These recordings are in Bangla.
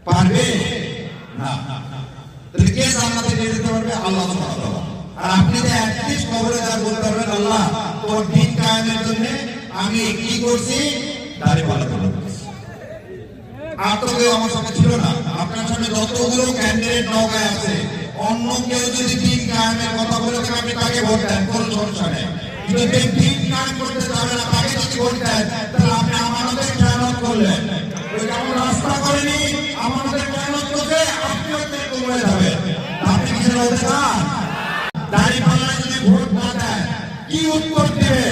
পারবে না। তাহলে কে জান্নাতে নিয়ে যেতে পারবে? আল্লাহ সুবহানাহু ওয়া তাআলা। আর আপনি যে অ্যাটলিস্ট কবরে যা বলতে পারবেন, আল্লাহ তোর দিন কায়েমের জন্য আমি কি করছি? দাড়ি পালা করেছি। আর তো কেউ আমার সাথে ছিল না। আপনার সামনে যতগুলো ক্যান্ডিডেট নৌকায় আছে, অন্য কেউ যদি দিন কায়েমের কথা বলে থাকে আপনি তাকে ভোট দেন, কোনো সমস্যা নেই। কিন্তু যে দিন কায়েম করতে যাবে না তাকে যদি ভোট দেন, তাহলে আপনি আমাদের খেয়ানত করলেন। ওই যেমন রাস্তা করেনি, আমাদের খেয়ানত করতে আপনিও দেখতে বলে যাবেন। আপনি কি সেটা হতে চান? দাড়ি পাল্লায় যদি ভোট না দেন কি উত্তর দেবে?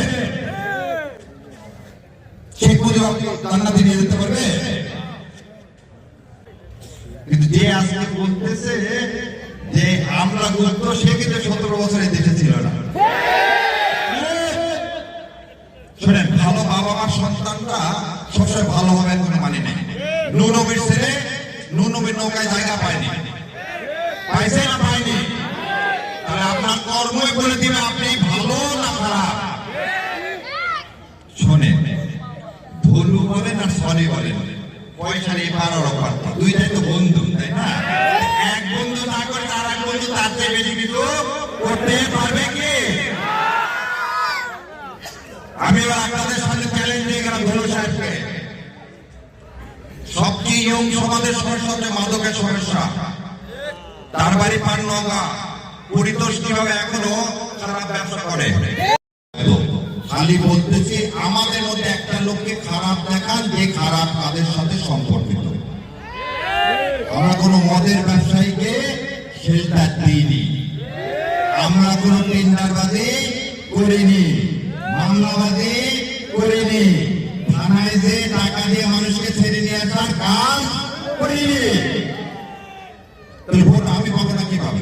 শেখ মুজিব জান্নাতে নিয়ে যেতে পারবে? কিন্তু যে আজকে বলতেছে যে আমরা গুরুত্ব, সে কিন্তু 17 বছরে দেশে ছিল না। শোনেন, ভালো বাবা মার সন্তানরা সবসময় ভালো হবে কোনো মানে নেই। নূনবীর ছেলে নূনবীর নৌকায় জায়গা পায়নি, পাইছে না পায়নি? তাহলে আপনার কর্মই বলে দিবে আপনি ভালো না খারাপ। শোনেন, ভুলু বলেন আর সরি বলেন, পয়সার এপার ওর ওপার, দুইটাই তো বন্ধু, তাই না? এক বন্ধু না করে আর এক বন্ধু তার চেয়ে বেশি কিছু করতে পারবে কি? আমি এবার আপনাদের সামনে চ্যালেঞ্জ দিয়ে গেলাম ভুলু সাহেবকে। সবচেয়ে ইয়ং সমাজের সমস্যা হচ্ছে মাদকের সমস্যা। তার বাড়ি পাননগা, পরিতোষ কিভাবে এখনো খারাপ ব্যবসা করে। খালি বলতেছি আমাদের মধ্যে একটা লোককে খারাপ দেখান যে খারাপ তাদের সাথে সম্পর্কিত। আমরা কোনো মদের ব্যবসায়ীকে শেল্টার দিইনি, আমরা কোনো টেন্ডারবাজি করিনি, মামলাবাজি করিনি, থানায় যে টাকা দিয়ে মানুষকে ছেড়ে নিয়ে আসার কাজ করিনি। ভোট আমি পাবো না কিভাবে?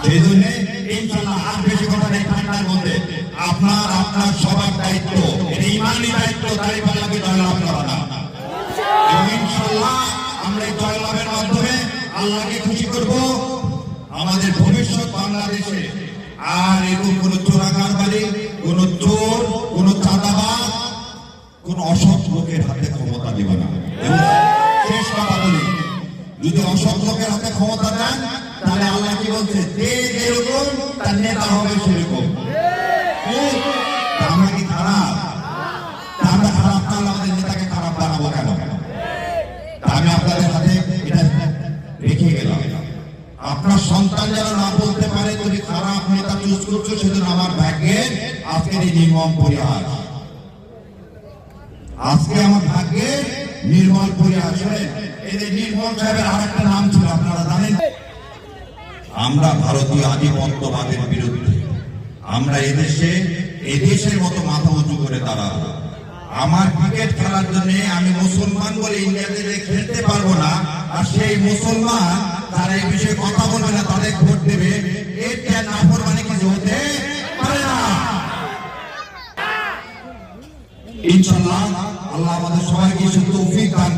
সেই জন্য ইনশাআল্লাহ আর বেশি কথা নেই। ঠান্ডার মধ্যে আপনার সবার দায়িত্ব, এটা ইমানি দায়িত্ব, দাঁড়িপাল্লাকে জয়লাভ করা না। ইনশাআল্লাহ আমরা এই জয়লাভের মাধ্যমে আল্লাহকে খুশি করব। আমাদের ভবিষ্যৎ বাংলাদেশে আর এরকম কোন চোরাকারবারি, কোন চোর, কোন চাঁদাবাজ, কোন অসৎ লোকের হাতে ক্ষমতা দিব না। শেষ কথা বলি, যদি অসৎ লোকের হাতে ক্ষমতা দেন তাহলে আল্লাহ কি বলছে? যে যেরকম তার নেতা হবে সেরকম। আমরা কি খারাপ? আমরা খারাপ, তাহলে আমাদের নেতাকে খারাপ বানাবো কেন? আমি আপনাদের হাতে এটা রেখে গেলাম। আপনার সন্তান যেন না বলতে পারে তুমি খারাপ নেতা চুজ করছো, সেজন্য আমার ভাগ্যের আজকের এই নির্মম পরিহাস। আজকে আমার ভাগ্যের নির্মল পরিহাস। এই যে নির্মল সাহেবের আর একটা নাম ছিল আপনারা জানেন? আমরা ভারতীয় আধিপত্যবাদের বিরুদ্ধে, আমরা এদেশের মতো মাথা উঁচু করে দাঁড়াবো। আমার ক্রিকেট খেলার জন্য আমি মুসলমান বলে ইন্ডিয়াতে খেলতে পারবো না, আর সেই মুসলমান তারা এই বিষয়ে কথা বলবে না, তাদের ভোট দেবে, এটা নাফরমানি কিছু হতে পারে না। ইনশাআল্লাহ আল্লাহ আমাদের সবাইকে তৌফিক দান